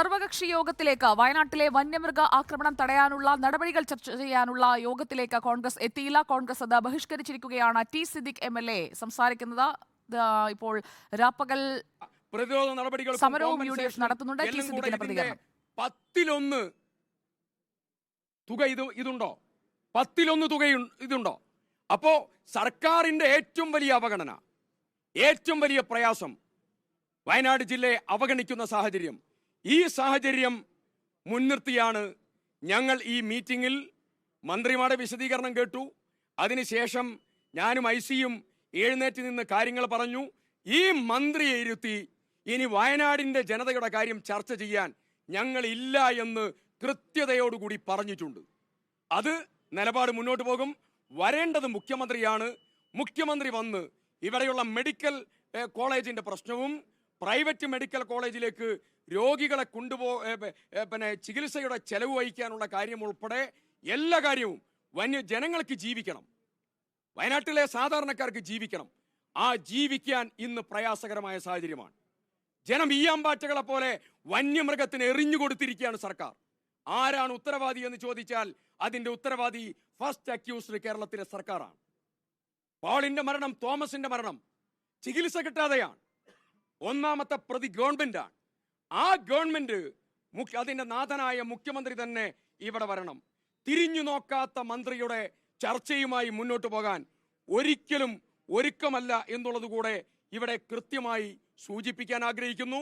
സർവകക്ഷി യോഗത്തിലേക്ക് വയനാട്ടിലെ വന്യമൃഗ ആക്രമണം തടയാനുള്ള നടപടികൾ ചർച്ച ചെയ്യാനുള്ള യോഗത്തിലേക്ക് കോൺഗ്രസ് എത്തിയില്ല. കോൺഗ്രസ് അത് ബഹിഷ്കരിച്ചിരിക്കുകയാണ്. ടി സിദ്ദിഖ് MLA സംസാരിക്കുന്നത്. ഇപ്പോൾ രാപ്പകൽ പ്രതിരോധ നടപടികൾ സമരവും UDF നടത്തുന്നുണ്ട്. ടി സിദ്ദിഖിന്റെ പ്രതികരണം. 10-1 തുക ഇതുണ്ടോ? 10-1 തുക ഇതുണ്ടോ? അപ്പോ സർക്കാരിന്റെ ഏറ്റവും വലിയ അവഗണന, ഏറ്റവും വലിയ പ്രയാസം വയനാട് ജില്ലയെ അവഗണിക്കുന്ന സാഹചര്യം. ഈ സാഹചര്യം മുൻനിർത്തിയാണ് ഞങ്ങൾ ഈ മീറ്റിംഗിൽ മന്ത്രിമാരുടെ വിശദീകരണം കേട്ടു. അതിനുശേഷം ഞാനും ICയും എഴുന്നേറ്റ് നിന്ന് കാര്യങ്ങൾ പറഞ്ഞു. ഈ മന്ത്രിയെ ഇരുത്തി ഇനി വയനാടിന്റെ ജനതയുടെ കാര്യം ചർച്ച ചെയ്യാൻ ഞങ്ങൾ ഇല്ല എന്ന് കൃത്യതയോടുകൂടി പറഞ്ഞിട്ടുണ്ട്. അത് നിലപാട് മുന്നോട്ട് പോകും. വരേണ്ടത് മുഖ്യമന്ത്രിയാണ്. മുഖ്യമന്ത്രി വന്ന് ഇവിടെയുള്ള മെഡിക്കൽ കോളേജിന്റെ പ്രശ്നവും പ്രൈവറ്റ് മെഡിക്കൽ കോളേജിലേക്ക് രോഗികളെ ചികിത്സയുടെ ചെലവ് വഹിക്കാനുള്ള കാര്യം ഉൾപ്പെടെ എല്ലാ കാര്യവും ജനങ്ങൾക്ക് ജീവിക്കണം, വയനാട്ടിലെ സാധാരണക്കാർക്ക് ജീവിക്കണം. ആ ജീവിക്കാൻ ഇന്ന് പ്രയാസകരമായ സാഹചര്യമാണ്. ജനം ഈയാമ്പാറ്റകളെ പോലെ വന്യമൃഗത്തിന് എറിഞ്ഞു കൊടുത്തിരിക്കുകയാണ് സർക്കാർ. ആരാണ് ഉത്തരവാദി എന്ന് ചോദിച്ചാൽ അതിന്റെ ഉത്തരവാദി ഫസ്റ്റ് അക്യൂസ്ഡ് കേരളത്തിലെ സർക്കാരാണ്. പോളിന്റെ മരണം, തോമസിന്റെ മരണം ചികിത്സ കിട്ടാതെയാണ്. ഒന്നാമത്തെ പ്രതി ഗവൺമെന്റാണ്. ആ ഗവൺമെന്റ് അതിന്റെ നാഥനായ മുഖ്യമന്ത്രി തന്നെ ഇവിടെ വരണം. തിരിഞ്ഞു നോക്കാത്ത മന്ത്രിയുടെ ചർച്ചയുമായി മുന്നോട്ട് പോകാൻ ഒരിക്കലും ഒരുക്കമല്ല എന്നുള്ളത് കൂടെ ഇവിടെ കൃത്യമായി സൂചിപ്പിക്കാൻ ആഗ്രഹിക്കുന്നു.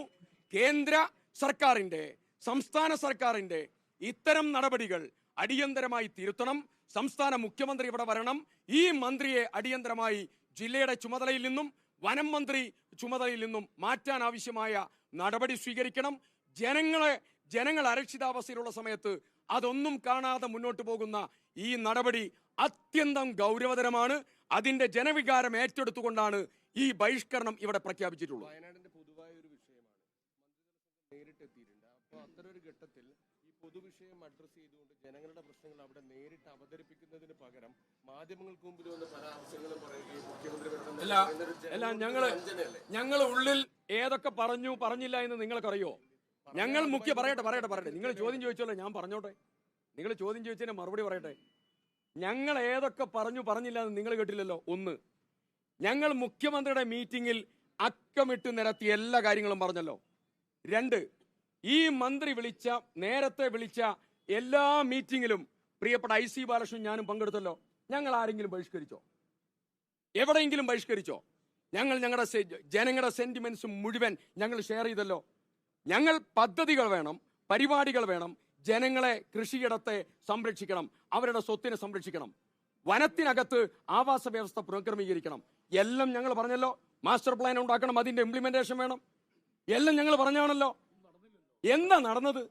കേന്ദ്ര സർക്കാരിന്റെ, സംസ്ഥാന സർക്കാരിന്റെ ഇത്തരം നടപടികൾ അടിയന്തരമായി തിരുത്തണം. സംസ്ഥാന മുഖ്യമന്ത്രി ഇവിടെ വരണം. ഈ മന്ത്രിയെ അടിയന്തരമായി ജില്ലയുടെ ചുമതലയിൽ നിന്നും വനം മന്ത്രി ചുമതലയിൽ നിന്നും മാറ്റാൻ ആവശ്യമായ നടപടി സ്വീകരിക്കണം. ജനങ്ങൾ അരക്ഷിതാവസ്ഥയിലുള്ള സമയത്ത് അതൊന്നും കാണാതെ മുന്നോട്ട് പോകുന്ന ഈ നടപടി അത്യന്തം ഗൗരവതരമാണ്. അതിന്റെ ജനവികാരം ഏറ്റെടുത്തുകൊണ്ടാണ് ഈ ബഹിഷ്കരണം ഇവിടെ പ്രഖ്യാപിച്ചിട്ടുള്ളത്. വയനാടിന്റെ പൊതുവായ ഒരു വിഷയമാണ്. നേരിട്ടെത്തിയിട്ടുണ്ട്. അപ്പോൾ അത്തരൊരു ഘട്ടത്തിൽ ഈ പൊതുവിഷയം അഡ്രസ് ചെയ്തുകൊണ്ട് ജനങ്ങളുടെ പ്രശ്നങ്ങൾ അവിടെ നേരിട്ട് അവതരിപ്പിക്കുന്നതിന് പകരം മാധ്യമങ്ങൾക്ക് മുമ്പിൽ വന്ന് പല ആവശ്യങ്ങളും പറയുകയും ഞങ്ങൾ ഉള്ളിൽ ഏതൊക്കെ പറഞ്ഞില്ല എന്ന് നിങ്ങൾക്കറിയോ? ഞങ്ങൾ പറയട്ടെ നിങ്ങൾ ചോദ്യം ചോദിച്ചോളൂ, ഞാൻ പറഞ്ഞോട്ടെ. നിങ്ങൾ ചോദ്യം ചോദിച്ചതിന് മറുപടി പറയട്ടെ. ഞങ്ങൾ ഏതൊക്കെ പറഞ്ഞില്ല എന്ന് നിങ്ങൾ കേട്ടില്ലല്ലോ. ഒന്ന്, ഞങ്ങൾ മുഖ്യമന്ത്രിയുടെ മീറ്റിംഗിൽ അക്കമിട്ട് നിരത്തിയ എല്ലാ കാര്യങ്ങളും പറഞ്ഞല്ലോ. രണ്ട്, ഈ മന്ത്രി നേരത്തെ വിളിച്ച എല്ലാ മീറ്റിംഗിലും പ്രിയപ്പെട്ട IC ബാലകൃഷ്ണൻ ഞാനും പങ്കെടുത്തല്ലോ. ഞങ്ങൾ ആരെങ്കിലും ബഹിഷ്കരിച്ചോ? എവിടെയെങ്കിലും ബഹിഷ്കരിച്ചോ? ഞങ്ങളുടെ ജനങ്ങളുടെ സെന്റിമെന്റ്സ് മുഴുവൻ ഞങ്ങൾ ഷെയർ ചെയ്തല്ലോ. ഞങ്ങൾ പദ്ധതികൾ വേണം, പരിപാടികൾ വേണം. ജനങ്ങളെ, കൃഷിയിടത്തെ സംരക്ഷിക്കണം, അവരുടെ സ്വത്തിനെ സംരക്ഷിക്കണം, വനത്തിനകത്ത് ആവാസ വ്യവസ്ഥ പുനഃക്രമീകരിക്കണം. എല്ലാം ഞങ്ങൾ പറഞ്ഞല്ലോ. മാസ്റ്റർ പ്ലാൻ ഉണ്ടാക്കണം, അതിന്റെ ഇംപ്ലിമെന്റേഷൻ വേണം. എല്ലാം ഞങ്ങൾ പറഞ്ഞാണല്ലോ. എന്താ നടന്നത്?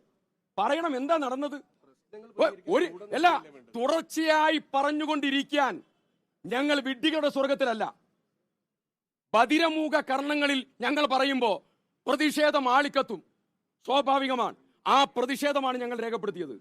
പറയണം, എന്താ നടന്നത്? തുടർച്ചയായി പറഞ്ഞുകൊണ്ടിരിക്കാൻ ഞങ്ങൾ വിഡ്ഢികളുടെ സ്വർഗത്തിലല്ല. ബധിരമൂക കർണങ്ങളിൽ ഞങ്ങൾ പറയുമ്പോൾ പ്രതിഷേധം ആളിക്കത്തും, സ്വാഭാവികമാണ്. ആ പ്രതിഷേധമാണ് ഞങ്ങൾ രേഖപ്പെടുത്തിയത്.